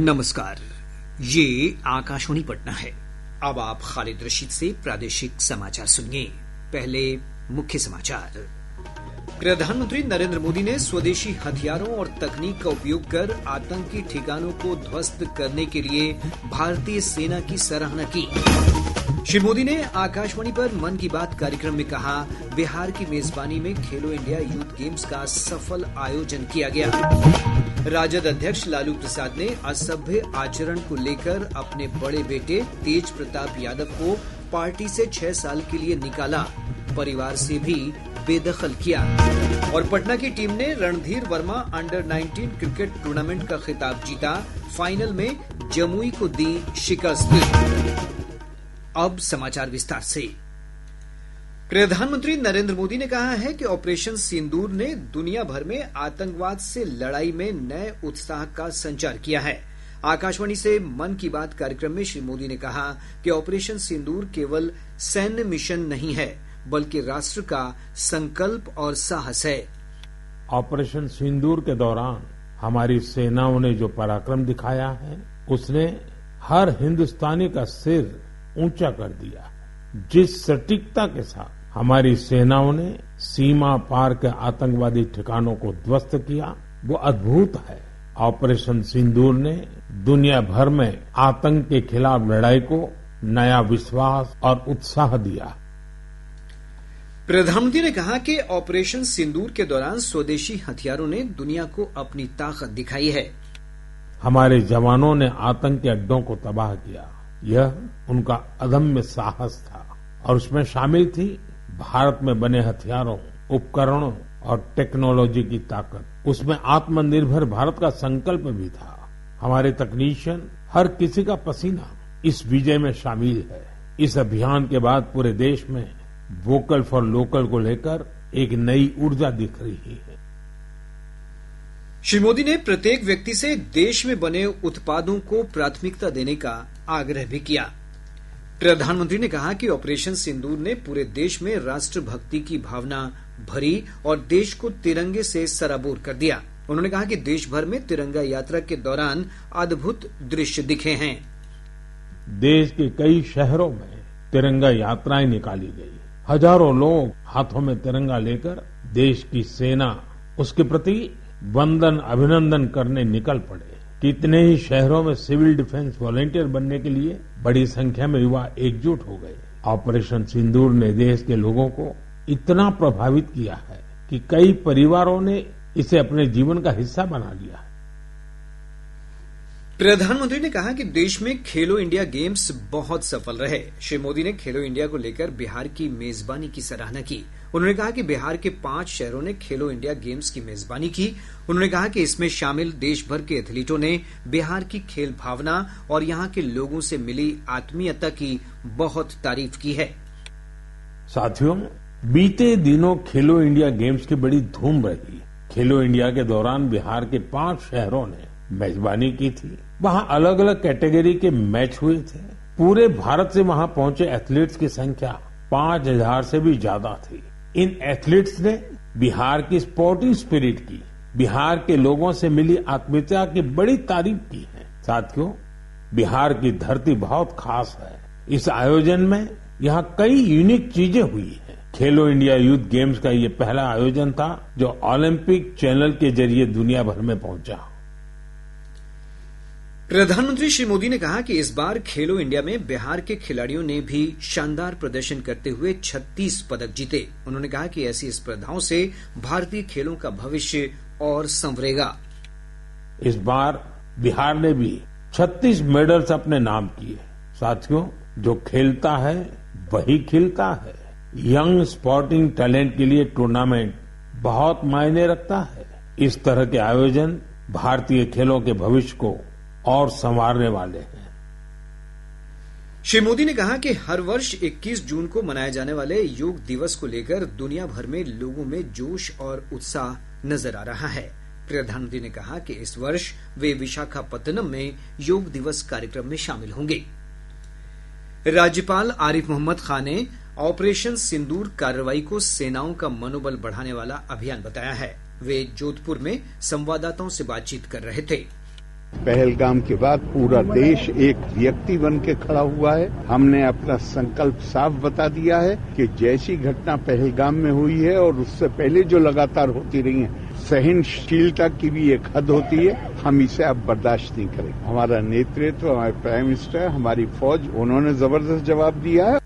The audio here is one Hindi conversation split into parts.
नमस्कार, ये आकाशवाणी पटना है। अब आप खालिद रशीद से प्रादेशिक समाचार सुनिए। पहले मुख्य समाचार। प्रधानमंत्री नरेंद्र मोदी ने स्वदेशी हथियारों और तकनीक का उपयोग कर आतंकी ठिकानों को ध्वस्त करने के लिए भारतीय सेना की सराहना की। श्री मोदी ने आकाशवाणी पर मन की बात कार्यक्रम में कहा, बिहार की मेजबानी में खेलो इंडिया यूथ गेम्स का सफल आयोजन किया गया। राजद अध्यक्ष लालू प्रसाद ने असभ्य आचरण को लेकर अपने बड़े बेटे तेज प्रताप यादव को पार्टी से 6 साल के लिए निकाला, परिवार से भी बेदखल किया। और पटना की टीम ने Randhir Verma under 19 cricket tournament का खिताब जीता, फाइनल में जमुई को दी शिकस्त। अब समाचार विस्तार से। प्रधानमंत्री नरेंद्र मोदी ने कहा है कि ऑपरेशन सिंदूर ने दुनिया भर में आतंकवाद से लड़ाई में नए उत्साह का संचार किया है। आकाशवाणी से मन की बात कार्यक्रम में श्री मोदी ने कहा कि ऑपरेशन सिंदूर केवल सैन्य मिशन नहीं है, बल्कि राष्ट्र का संकल्प और साहस है। ऑपरेशन सिंदूर के दौरान हमारी सेनाओं ने जो पराक्रम दिखाया है, उसने हर हिंदुस्तानी का सिर ऊंचा कर दिया। जिस सटीकता के साथ हमारी सेनाओं ने सीमा पार के आतंकवादी ठिकानों को ध्वस्त किया, वो अद्भुत है। ऑपरेशन सिंदूर ने दुनिया भर में आतंक के खिलाफ लड़ाई को नया विश्वास और उत्साह दिया। प्रधानमंत्री ने कहा कि ऑपरेशन सिंदूर के दौरान स्वदेशी हथियारों ने दुनिया को अपनी ताकत दिखाई है। हमारे जवानों ने आतंक के अड्डों को तबाह किया, यह उनका अदम्य साहस था। और उसमें शामिल थी भारत में बने हथियारों, उपकरणों और टेक्नोलॉजी की ताकत। उसमें आत्मनिर्भर भारत का संकल्प भी था। हमारे तकनीशियन, हर किसी का पसीना इस विजय में शामिल है। इस अभियान के बाद पूरे देश में वोकल फॉर लोकल को लेकर एक नई ऊर्जा दिख रही है। श्री मोदी ने प्रत्येक व्यक्ति से देश में बने उत्पादों को प्राथमिकता देने का आग्रह भी किया। प्रधानमंत्री ने कहा कि ऑपरेशन सिंदूर ने पूरे देश में राष्ट्रभक्ति की भावना भरी और देश को तिरंगे से सराबोर कर दिया। उन्होंने कहा कि देश भर में तिरंगा यात्रा के दौरान अद्भुत दृश्य दिखे हैं। देश के कई शहरों में तिरंगा यात्राएं निकाली गई। हजारों लोग हाथों में तिरंगा लेकर देश की सेना, उसके प्रति वंदन अभिनंदन करने निकल पड़े। कितने ही शहरों में सिविल डिफेंस वॉलंटियर बनने के लिए बड़ी संख्या में युवा एकजुट हो गए। ऑपरेशन सिंदूर ने देश के लोगों को इतना प्रभावित किया है कि कई परिवारों ने इसे अपने जीवन का हिस्सा बना लिया है। प्रधानमंत्री ने कहा कि देश में खेलो इंडिया गेम्स बहुत सफल रहे। श्री मोदी ने खेलो इंडिया को लेकर बिहार की मेजबानी की सराहना की। उन्होंने कहा कि बिहार के 5 शहरों ने खेलो इंडिया गेम्स की मेजबानी की। उन्होंने कहा कि इसमें शामिल देश भर के एथलीटों ने बिहार की खेल भावना और यहाँ के लोगों से मिली आत्मीयता की बहुत तारीफ की है। साथियों, बीते दिनों खेलो इंडिया गेम्स की बड़ी धूम रही। खेलो इंडिया के दौरान बिहार के 5 शहरों ने मेजबानी की थी। वहाँ अलग अलग कैटेगरी के मैच हुए थे। पूरे भारत से वहाँ पहुंचे एथलीट्स की संख्या 5000 से भी ज्यादा थी। इन एथलीट्स ने बिहार की स्पोर्टिंग स्पिरिट की, बिहार के लोगों से मिली आत्मीयता की बड़ी तारीफ की है। साथियों, बिहार की धरती बहुत खास है। इस आयोजन में यहाँ कई यूनिक चीजें हुई हैं। खेलो इंडिया यूथ गेम्स का ये पहला आयोजन था जो ओलंपिक चैनल के जरिए दुनिया भर में पहुंचा। प्रधानमंत्री श्री मोदी ने कहा कि इस बार खेलो इंडिया में बिहार के खिलाड़ियों ने भी शानदार प्रदर्शन करते हुए 36 पदक जीते। उन्होंने कहा कि ऐसी स्पर्धाओं से भारतीय खेलों का भविष्य और संवरेगा। इस बार बिहार ने भी 36 मेडल्स अपने नाम किए। साथियों, जो खेलता है वही खिलता है। यंग स्पोर्टिंग टैलेंट के लिए टूर्नामेंट बहुत मायने रखता है। इस तरह के आयोजन भारतीय खेलों के भविष्य को और संवारने वाले हैं। श्री मोदी ने कहा कि हर वर्ष 21 जून को मनाए जाने वाले योग दिवस को लेकर दुनिया भर में लोगों में जोश और उत्साह नजर आ रहा है। प्रधानमंत्री ने कहा कि इस वर्ष वे विशाखापत्तनम में योग दिवस कार्यक्रम में शामिल होंगे। राज्यपाल आरिफ मोहम्मद खान ने ऑपरेशन सिंदूर कार्रवाई को सेनाओं का मनोबल बढ़ाने वाला अभियान बताया है। वे जोधपुर में संवाददाताओं से बातचीत कर रहे थे। पहलगाम के बाद पूरा देश एक व्यक्ति बन के खड़ा हुआ है। हमने अपना संकल्प साफ बता दिया है कि जैसी घटना पहलगाम में हुई है और उससे पहले जो लगातार होती रही है, सहनशीलता की भी एक हद होती है, हम इसे अब बर्दाश्त नहीं करेंगे। हमारा नेतृत्व, हमारे प्राइम मिनिस्टर, हमारी फौज, उन्होंने जबरदस्त जवाब दिया है।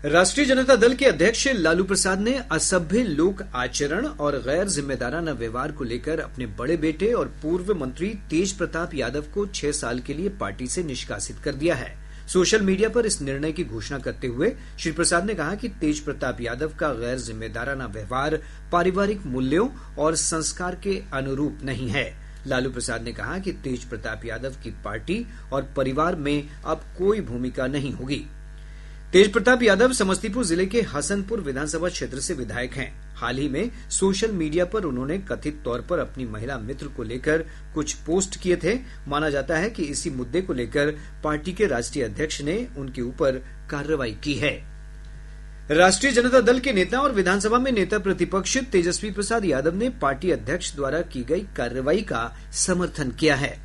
राष्ट्रीय जनता दल के अध्यक्ष लालू प्रसाद ने असभ्य लोक आचरण और गैर जिम्मेदाराना व्यवहार को लेकर अपने बड़े बेटे और पूर्व मंत्री तेज प्रताप यादव को 6 साल के लिए पार्टी से निष्कासित कर दिया है। सोशल मीडिया पर इस निर्णय की घोषणा करते हुए श्री प्रसाद ने कहा कि तेज प्रताप यादव का गैर जिम्मेदाराना व्यवहार पारिवारिक मूल्यों और संस्कार के अनुरूप नहीं है। लालू प्रसाद ने कहा कि तेज प्रताप यादव की पार्टी और परिवार में अब कोई भूमिका नहीं होगी। तेज प्रताप यादव समस्तीपुर जिले के हसनपुर विधानसभा क्षेत्र से विधायक हैं। हाल ही में सोशल मीडिया पर उन्होंने कथित तौर पर अपनी महिला मित्र को लेकर कुछ पोस्ट किए थे। माना जाता है कि इसी मुद्दे को लेकर पार्टी के राष्ट्रीय अध्यक्ष ने उनके ऊपर कार्रवाई की है। राष्ट्रीय जनता दल के नेता और विधानसभा में नेता प्रतिपक्ष तेजस्वी प्रसाद यादव ने पार्टी अध्यक्ष द्वारा की गई कार्रवाई का समर्थन किया है।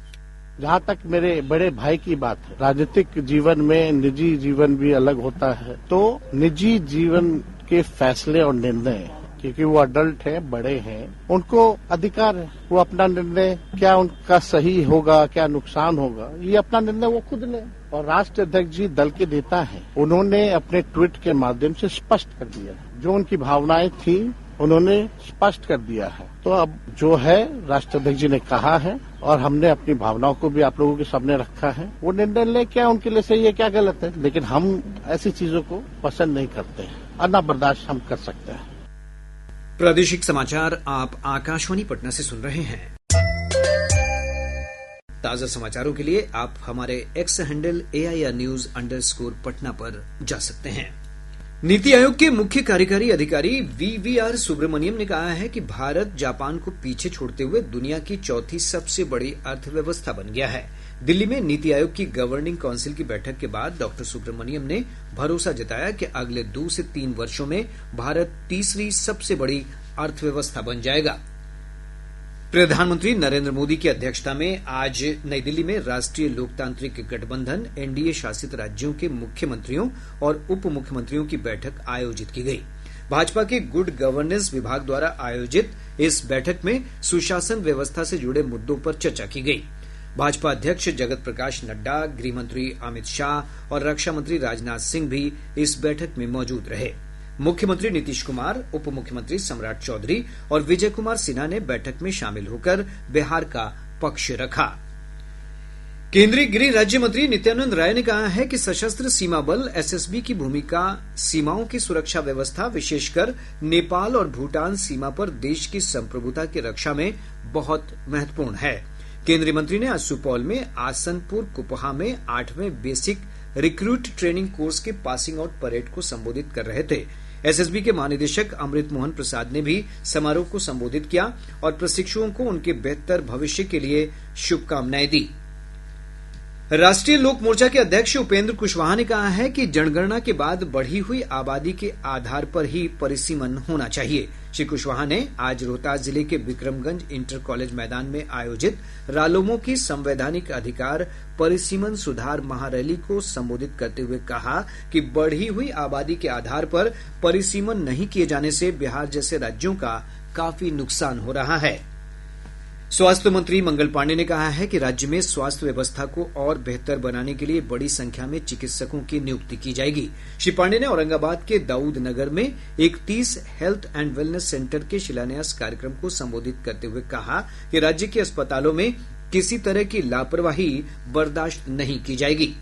जहाँ तक मेरे बड़े भाई की बात है, राजनीतिक जीवन में निजी जीवन भी अलग होता है, तो निजी जीवन के फैसले और निर्णय, क्योंकि वो अडल्ट है, बड़े हैं, उनको अधिकार है, वो अपना निर्णय, क्या उनका सही होगा, क्या नुकसान होगा, ये अपना निर्णय वो खुद ले। और राष्ट्रीय अध्यक्ष जी दल के नेता हैं, उन्होंने अपने ट्वीट के माध्यम से स्पष्ट कर दिया जो उनकी भावनाएं थी, उन्होंने स्पष्ट कर दिया है। तो अब जो है राष्ट्रीय अध्यक्ष जी ने कहा है और हमने अपनी भावनाओं को भी आप लोगों के सामने रखा है, वो निर्णय ले, क्या उनके लिए सही है, क्या गलत है, लेकिन हम ऐसी चीजों को पसंद नहीं करते हैं और ना बर्दाश्त हम कर सकते हैं। प्रादेशिक समाचार आप आकाशवाणी पटना से सुन रहे हैं। ताजा समाचारों के लिए आप हमारे एक्स हैंडल AIR News _ पर जा सकते हैं। नीति आयोग के मुख्य कार्यकारी अधिकारी VVR सुब्रमण्यम ने कहा है कि भारत जापान को पीछे छोड़ते हुए दुनिया की चौथी सबसे बड़ी अर्थव्यवस्था बन गया है। दिल्ली में नीति आयोग की गवर्निंग काउंसिल की बैठक के बाद डॉ सुब्रमण्यम ने भरोसा जताया कि अगले 2 से 3 वर्षों में भारत तीसरी सबसे बड़ी अर्थव्यवस्था बन जाएगा। प्रधानमंत्री नरेंद्र मोदी की अध्यक्षता में आज नई दिल्ली में राष्ट्रीय लोकतांत्रिक गठबंधन NDA शासित राज्यों के मुख्यमंत्रियों और उप मुख्यमंत्रियों की बैठक आयोजित की गई। भाजपा के गुड गवर्नेंस विभाग द्वारा आयोजित इस बैठक में सुशासन व्यवस्था से जुड़े मुद्दों पर चर्चा की गई। भाजपा अध्यक्ष जगत प्रकाश नड्डा, गृहमंत्री अमित शाह और रक्षा मंत्री राजनाथ सिंह भी इस बैठक में मौजूद रहे। मुख्यमंत्री नीतीश कुमार, उप मुख्यमंत्री सम्राट चौधरी और विजय कुमार सिन्हा ने बैठक में शामिल होकर बिहार का पक्ष रखा। केंद्रीय गृह राज्य मंत्री नित्यानंद राय ने कहा है कि सशस्त्र सीमा बल SSB की भूमिका सीमाओं की सुरक्षा व्यवस्था, विशेषकर नेपाल और भूटान सीमा पर देश की संप्रभुता की रक्षा में बहुत महत्वपूर्ण है। केंद्रीय मंत्री ने आज सुपौल में आसनपुर कुपहा में 8वें बेसिक रिक्रूट ट्रेनिंग कोर्स के पासिंग आउट परेड को संबोधित कर रहे थे। SSB के महानिदेशक अमृत मोहन प्रसाद ने भी समारोह को संबोधित किया और प्रशिक्षुओं को उनके बेहतर भविष्य के लिए शुभकामनाएं दी। राष्ट्रीय लोक मोर्चा के अध्यक्ष उपेंद्र कुशवाहा ने कहा है कि जनगणना के बाद बढ़ी हुई आबादी के आधार पर ही परिसीमन होना चाहिए। श्री कुशवाहा ने आज रोहतास जिले के विक्रमगंज इंटर कॉलेज मैदान में आयोजित रालोमो की संवैधानिक अधिकार परिसीमन सुधार महारैली को संबोधित करते हुए कहा कि बढ़ी हुई आबादी के आधार पर परिसीमन नहीं किए जाने से बिहार जैसे राज्यों का काफी नुकसान हो रहा है। स्वास्थ्य मंत्री मंगल पांडे ने कहा है कि राज्य में स्वास्थ्य व्यवस्था को और बेहतर बनाने के लिए बड़ी संख्या में चिकित्सकों की नियुक्ति की जाएगी। श्री पांडे ने औरंगाबाद के दाऊद नगर में एक 30 हेल्थ एंड वेलनेस सेंटर के शिलान्यास कार्यक्रम को संबोधित करते हुए कहा कि राज्य के अस्पतालों में किसी तरह की लापरवाही बर्दाश्त नहीं की जाएगी।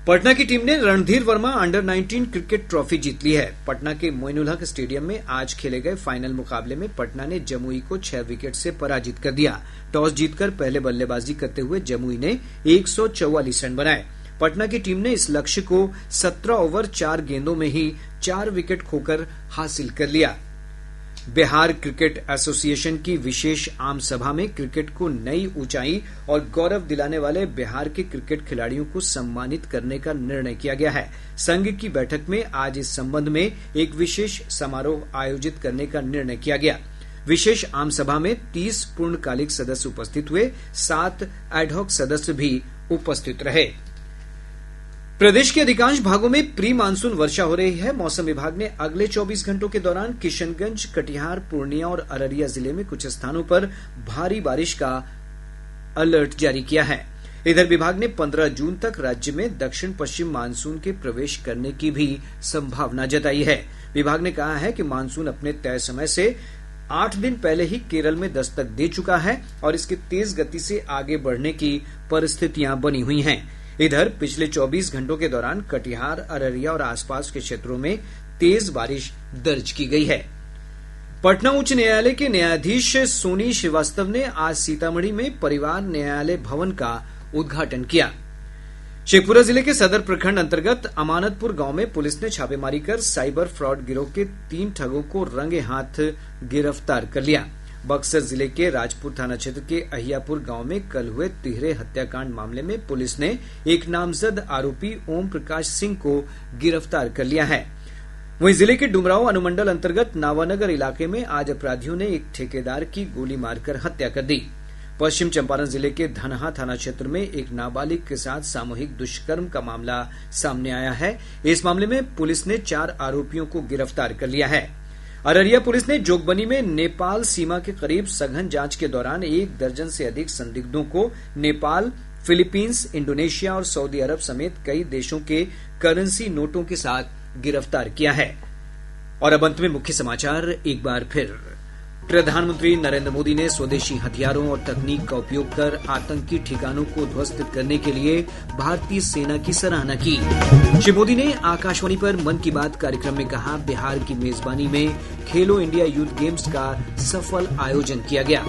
पटना की टीम ने Randhir Varma under nineteen cricket trophy जीत ली है। पटना के मोइनुल हक स्टेडियम में आज खेले गए फाइनल मुकाबले में पटना ने जमुई को 6 विकेट से पराजित कर दिया। टॉस जीतकर पहले बल्लेबाजी करते हुए जमुई ने 144 रन बनाए। पटना की टीम ने इस लक्ष्य को 17 ओवर 4 गेंदों में ही 4 विकेट खोकर हासिल कर लिया। बिहार क्रिकेट एसोसिएशन की विशेष आम सभा में क्रिकेट को नई ऊंचाई और गौरव दिलाने वाले बिहार के क्रिकेट खिलाड़ियों को सम्मानित करने का निर्णय किया गया है। संघ की बैठक में आज इस संबंध में एक विशेष समारोह आयोजित करने का निर्णय किया गया। विशेष आम सभा में 30 पूर्णकालिक सदस्य उपस्थित हुए, 7 एडहॉक सदस्य भी उपस्थित रहे। प्रदेश के अधिकांश भागों में प्री मानसून वर्षा हो रही है। मौसम विभाग ने अगले 24 घंटों के दौरान किशनगंज, कटिहार, पूर्णिया और अररिया जिले में कुछ स्थानों पर भारी बारिश का अलर्ट जारी किया है। इधर विभाग ने 15 जून तक राज्य में दक्षिण पश्चिम मानसून के प्रवेश करने की भी संभावना जताई है। विभाग ने कहा है कि मानसून अपने तय समय से 8 दिन पहले ही केरल में दस्तक दे चुका है और इसके तेज गति से आगे बढ़ने की परिस्थितियां बनी हुई हैं। इधर पिछले 24 घंटों के दौरान कटिहार, अररिया और आसपास के क्षेत्रों में तेज बारिश दर्ज की गई है। पटना उच्च न्यायालय के न्यायाधीश सोनी श्रीवास्तव ने आज सीतामढ़ी में परिवार न्यायालय भवन का उद्घाटन किया। शेखपुरा जिले के सदर प्रखंड अंतर्गत अमानतपुर गांव में पुलिस ने छापेमारी कर साइबर फ्रॉड गिरोह के 3 ठगों को रंगे हाथ गिरफ्तार कर लिया। बक्सर जिले के राजपुर थाना क्षेत्र के अहियापुर गांव में कल हुए तिहरे हत्याकांड मामले में पुलिस ने एक नामजद आरोपी ओम प्रकाश सिंह को गिरफ्तार कर लिया है। वहीं जिले के डुमरांव अनुमंडल अंतर्गत नावानगर इलाके में आज अपराधियों ने एक ठेकेदार की गोली मारकर हत्या कर दी। पश्चिम चंपारण जिले के धनहा थाना क्षेत्र में एक नाबालिग के साथ सामूहिक दुष्कर्म का मामला सामने आया है। इस मामले में पुलिस ने 4 आरोपियों को गिरफ्तार कर लिया है। अररिया पुलिस ने जोगबनी में नेपाल सीमा के करीब सघन जांच के दौरान 1 दर्जन से अधिक संदिग्धों को नेपाल, फिलीपींस, इंडोनेशिया और सऊदी अरब समेत कई देशों के करेंसी नोटों के साथ गिरफ्तार किया है। और अब अंत में मुख्य समाचार एक बार फिर। प्रधानमंत्री नरेंद्र मोदी ने स्वदेशी हथियारों और तकनीक का उपयोग कर आतंकी ठिकानों को ध्वस्त करने के लिए भारतीय सेना की सराहना की। श्री मोदी ने आकाशवाणी पर मन की बात कार्यक्रम में कहा, बिहार की मेजबानी में खेलो इंडिया यूथ गेम्स का सफल आयोजन किया गया।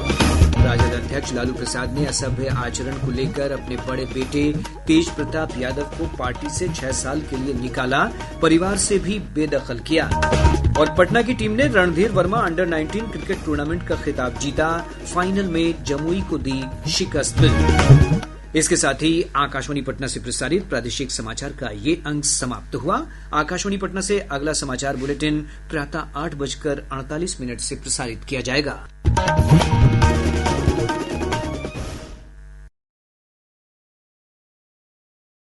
राजद अध्यक्ष लालू प्रसाद ने असभ्य आचरण को लेकर अपने बड़े बेटे तेज प्रताप यादव को पार्टी से 6 साल के लिए निकाला, परिवार से भी बेदखल किया। और पटना की टीम ने Randhir Verma under 19 cricket tournament का खिताब जीता, फाइनल में जमुई को दी शिकस्त। इसके साथ ही आकाशवाणी पटना से प्रसारित प्रादेशिक समाचार का ये अंक समाप्त हुआ। आकाशवाणी पटना से अगला समाचार बुलेटिन प्रातः 8:48 से प्रसारित किया जाएगा।